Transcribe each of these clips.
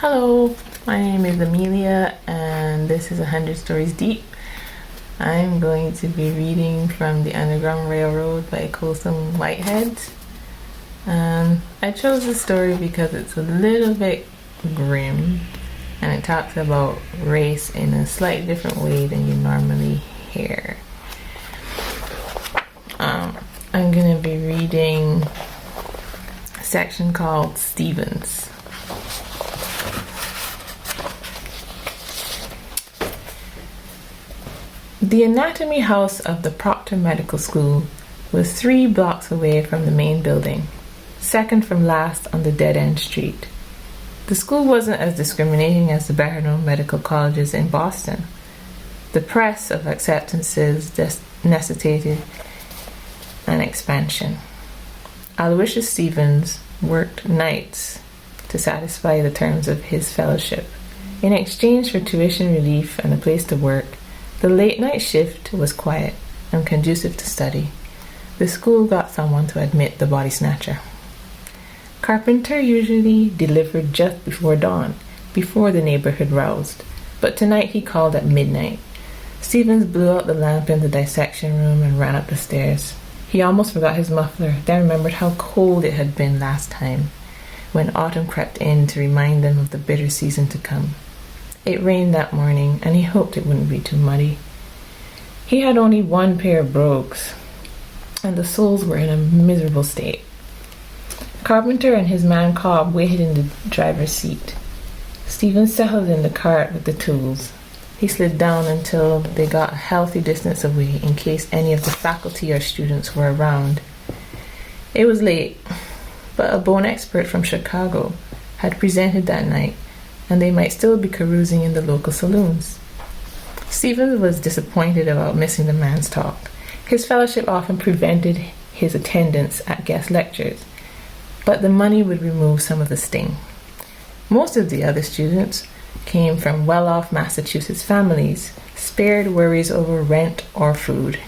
Hello, my name is Amelia and this is 100 Stories Deep. I'm going to be reading from The Underground Railroad by Colson Whitehead. I chose this story because it's a little bit grim and it talks about race in a slightly different way than you normally hear. I'm going to be reading a section called Stevens. The anatomy house of the Proctor Medical School was 3 blocks away from the main building, second from last on the dead-end street. The school wasn't as discriminating as the better-known medical colleges in Boston. The press of acceptances necessitated an expansion. Aloysius Stevens worked nights to satisfy the terms of his fellowship. In exchange for tuition relief and a place to work, the late-night shift was quiet and conducive to study. The school got someone to admit the body snatcher. Carpenter usually delivered just before dawn, before the neighborhood roused, but tonight he called at midnight. Stevens blew out the lamp in the dissection room and ran up the stairs. He almost forgot his muffler, then remembered how cold it had been last time, when autumn crept in to remind them of the bitter season to come. It rained that morning, and he hoped it wouldn't be too muddy. He had only 1 pair of brogues, and the soles were in a miserable state. Carpenter and his man Cobb waited in the driver's seat. Stephen settled in the cart with the tools. He slid down until they got a healthy distance away in case any of the faculty or students were around. It was late, but a bone expert from Chicago had presented that night, and they might still be carousing in the local saloons. Stevens was disappointed about missing the man's talk. His fellowship often prevented his attendance at guest lectures, but the money would remove some of the sting. Most of the other students came from well-off Massachusetts families, spared worries over rent or food.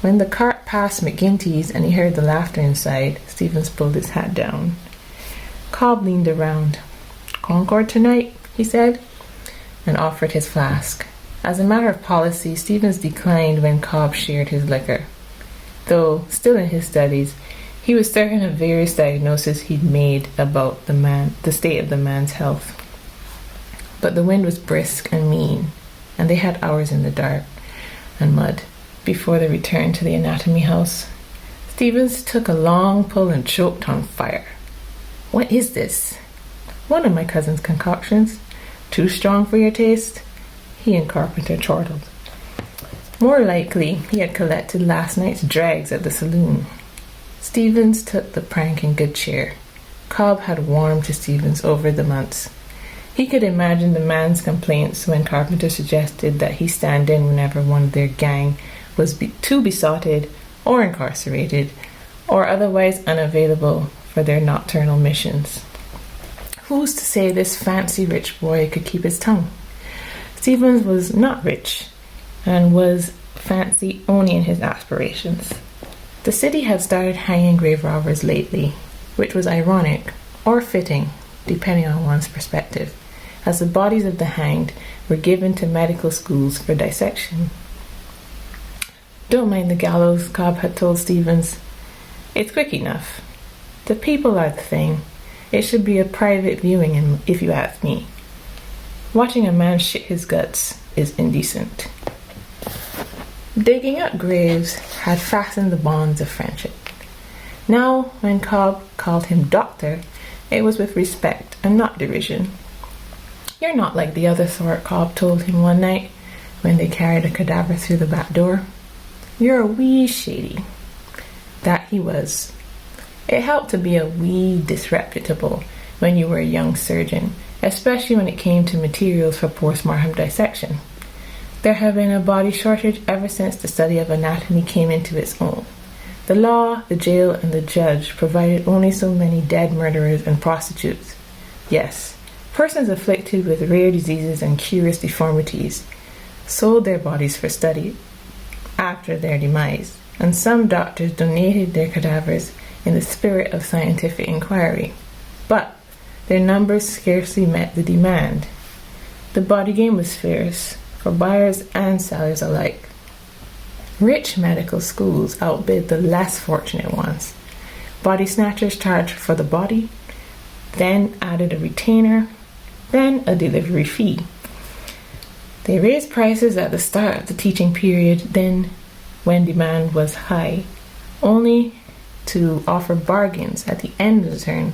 When the cart passed McGinty's and he heard the laughter inside, Stevens pulled his hat down. Cobb leaned around. "Concord tonight," he said, and offered his flask. As a matter of policy, Stevens declined when Cobb shared his liquor. Though still in his studies, he was certain of various diagnoses he'd made about the state of the man's health. But the wind was brisk and mean, and they had hours in the dark and mud before they returned to the anatomy house. Stevens took a long pull and choked on fire. "What is this?" "One of my cousin's concoctions. Too strong for your taste?" He and Carpenter chortled. More likely, he had collected last night's dregs at the saloon. Stevens took the prank in good cheer. Cobb had warmed to Stevens over the months. He could imagine the man's complaints when Carpenter suggested that he stand in whenever one of their gang was too besotted or incarcerated or otherwise unavailable for their nocturnal missions. Who's to say this fancy rich boy could keep his tongue? Stevens was not rich and was fancy only in his aspirations. The city had started hanging grave robbers lately, which was ironic or fitting, depending on one's perspective, as the bodies of the hanged were given to medical schools for dissection. "Don't mind the gallows," Cobb had told Stevens. "It's quick enough. The people are the thing. It should be a private viewing, if you ask me. Watching a man shit his guts is indecent." Digging up graves had fastened the bonds of friendship. Now, when Cobb called him doctor, it was with respect and not derision. "You're not like the other sort," Cobb told him one night when they carried a cadaver through the back door. "You're a wee shady." That he was. It helped to be a wee disreputable when you were a young surgeon, especially when it came to materials for post-mortem dissection. There had been a body shortage ever since the study of anatomy came into its own. The law, the jail, and the judge provided only so many dead murderers and prostitutes. Yes, persons afflicted with rare diseases and curious deformities sold their bodies for study after their demise, and some doctors donated their cadavers in the spirit of scientific inquiry. But their numbers scarcely met the demand. The body game was fierce for buyers and sellers alike. Rich medical schools outbid the less fortunate ones. Body snatchers charged for the body, then added a retainer, then a delivery fee. They raised prices at the start of the teaching period, then when demand was high, only to offer bargains at the end of the term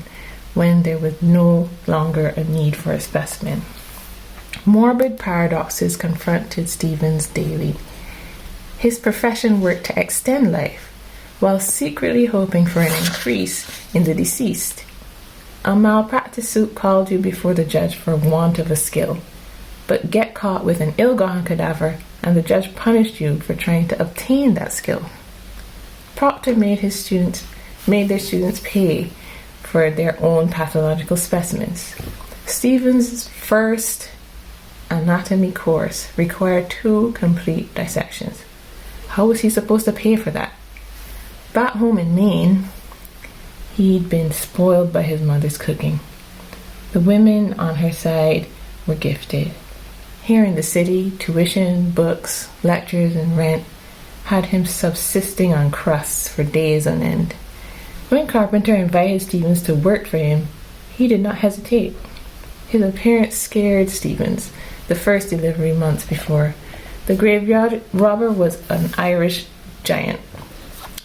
when there was no longer a need for a specimen. Morbid paradoxes confronted Stevens daily. His profession worked to extend life, while secretly hoping for an increase in the deceased. A malpractice suit called you before the judge for want of a skill, but get caught with an ill-gotten cadaver and the judge punished you for trying to obtain that skill. Proctor made their students pay for their own pathological specimens. Stevens' first anatomy course required 2 complete dissections. How was he supposed to pay for that? Back home in Maine, he'd been spoiled by his mother's cooking. The women on her side were gifted. Here in the city, tuition, books, lectures, and rent had him subsisting on crusts for days on end. When Carpenter invited Stevens to work for him, he did not hesitate. His appearance scared Stevens the first delivery months before. The graveyard robber was an Irish giant,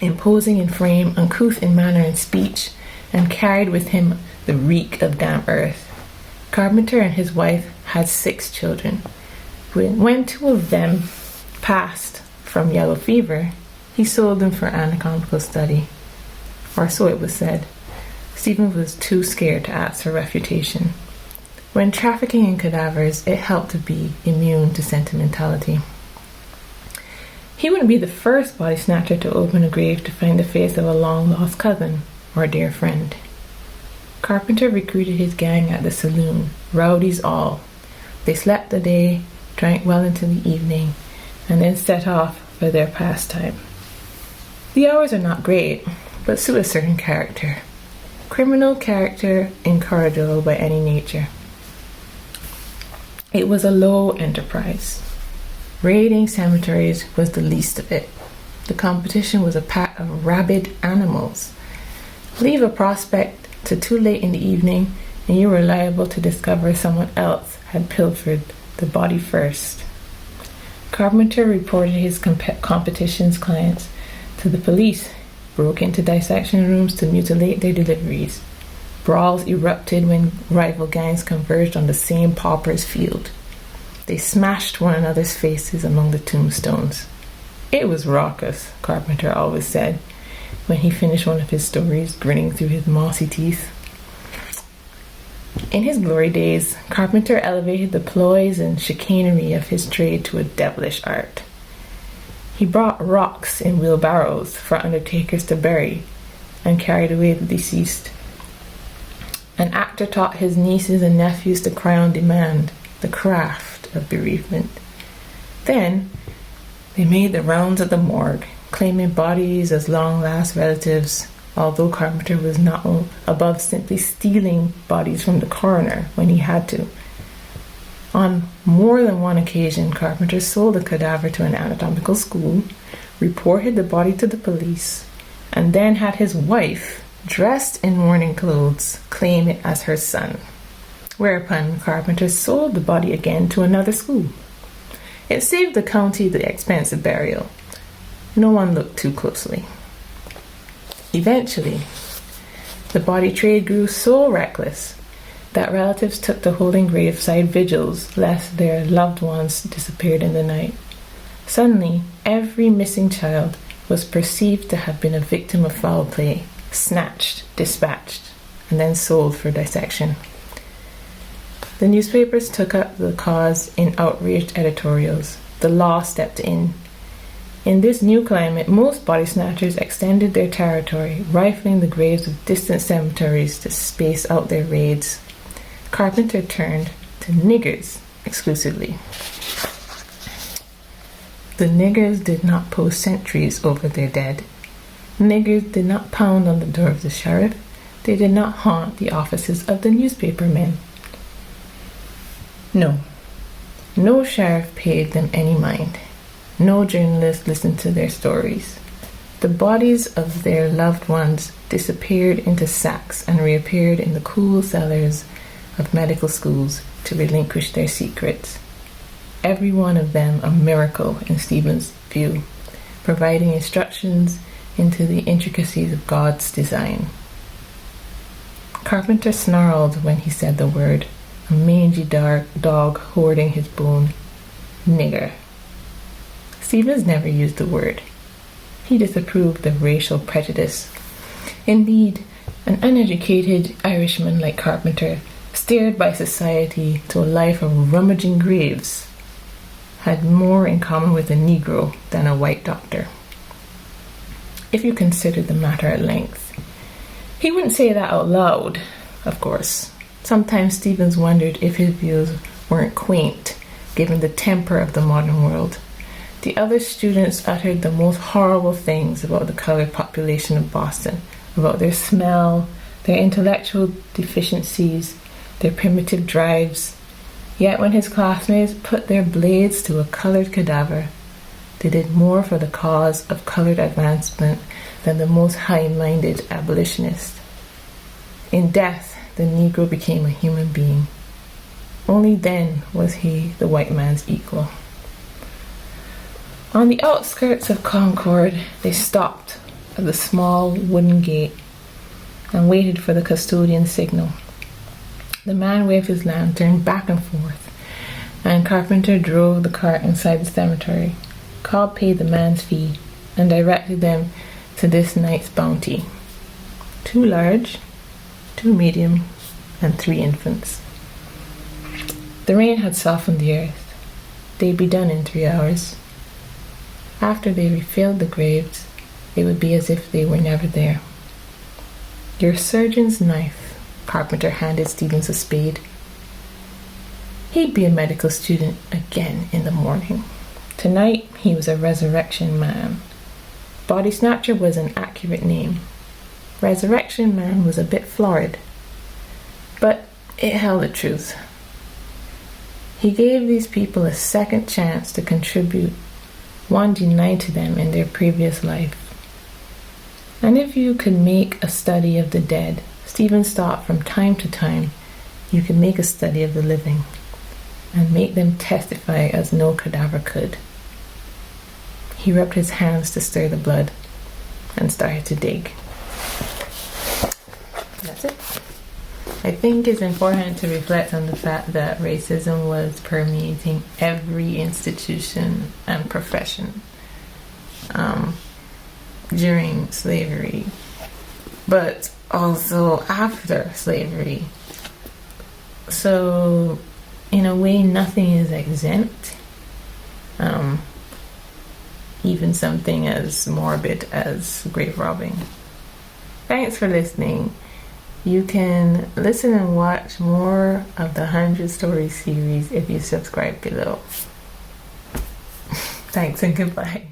imposing in frame, uncouth in manner and speech, and carried with him the reek of damp earth. Carpenter and his wife had 6 children. When 2 of them passed from yellow fever, he sold them for anatomical study, or so it was said. Stephen was too scared to ask for refutation. When trafficking in cadavers, it helped to be immune to sentimentality. He wouldn't be the first body snatcher to open a grave to find the face of a long-lost cousin or dear friend. Carpenter recruited his gang at the saloon, rowdies all. They slept the day, drank well into the evening, and then set off for their pastime. The hours are not great, but suit a certain character. Criminal character incorrigible by any nature. It was a low enterprise. Raiding cemeteries was the least of it. The competition was a pack of rabid animals. Leave a prospect to too late in the evening, and you were liable to discover someone else had pilfered the body first. Carpenter reported his competition's clients to the police, broke into dissection rooms to mutilate their deliveries. Brawls erupted when rival gangs converged on the same pauper's field. They smashed one another's faces among the tombstones. It was raucous, Carpenter always said, when he finished one of his stories, grinning through his mossy teeth. In his glory days, Carpenter elevated the ploys and chicanery of his trade to a devilish art. He brought rocks in wheelbarrows for undertakers to bury and carried away the deceased. An actor taught his nieces and nephews to cry on demand, the craft of bereavement. Then they made the rounds of the morgue, claiming bodies as long-lost relatives, although Carpenter was not above simply stealing bodies from the coroner when he had to. On more than one occasion, Carpenter sold a cadaver to an anatomical school, reported the body to the police, and then had his wife, dressed in mourning clothes, claim it as her son. Whereupon Carpenter sold the body again to another school. It saved the county the expense of burial. No one looked too closely. Eventually, the body trade grew so reckless that relatives took to holding graveside vigils lest their loved ones disappeared in the night. Suddenly, every missing child was perceived to have been a victim of foul play, snatched, dispatched, and then sold for dissection. The newspapers took up the cause in outraged editorials. The law stepped in. In this new climate, most body snatchers extended their territory, rifling the graves of distant cemeteries to space out their raids. Carpenter turned to niggers exclusively. The niggers did not post sentries over their dead. Niggers did not pound on the door of the sheriff, They did not haunt the offices of the newspapermen. No sheriff paid them any mind. No journalist listened to their stories. The bodies of their loved ones disappeared into sacks and reappeared in the cool cellars of medical schools to relinquish their secrets. Every one of them a miracle in Stephen's view, providing instructions into the intricacies of God's design. Carpenter snarled when he said the word, a mangy dog hoarding his bone. Nigger. Stevens never used the word. He disapproved of racial prejudice. Indeed, an uneducated Irishman like Carpenter, steered by society to a life of rummaging graves, had more in common with a Negro than a white doctor. If you considered the matter at length, he wouldn't say that out loud, of course. Sometimes Stevens wondered if his views weren't quaint, given the temper of the modern world. The other students uttered the most horrible things about the colored population of Boston, about their smell, their intellectual deficiencies, their primitive drives. Yet when his classmates put their blades to a colored cadaver, they did more for the cause of colored advancement than the most high-minded abolitionist. In death, the Negro became a human being. Only then was he the white man's equal. On the outskirts of Concord, they stopped at the small wooden gate and waited for the custodian's signal. The man waved his lantern back and forth, and Carpenter drove the cart inside the cemetery. Cobb paid the man's fee and directed them to this night's bounty: 2 large, 2 medium, and 3 infants. The rain had softened the earth. They'd be done in 3 hours. After they refilled the graves, it would be as if they were never there. Your surgeon's knife. Carpenter handed Stevens a spade. He'd be a medical student again in the morning. Tonight, he was a resurrection man. Body snatcher was an accurate name. Resurrection man was a bit florid, but it held the truth. He gave these people a second chance to contribute, one denied to them in their previous life. And if you could make a study of the dead, Stevens thought from time to time, you could make a study of the living and make them testify as no cadaver could. He rubbed his hands to stir the blood and started to dig. That's it. I think it's important to reflect on the fact that racism was permeating every institution and profession during slavery, but also after slavery. So, in a way, nothing is exempt. Even something as morbid as grave robbing. Thanks for listening. You can listen and watch more of the 100 Stories series if you subscribe below. Thanks and goodbye.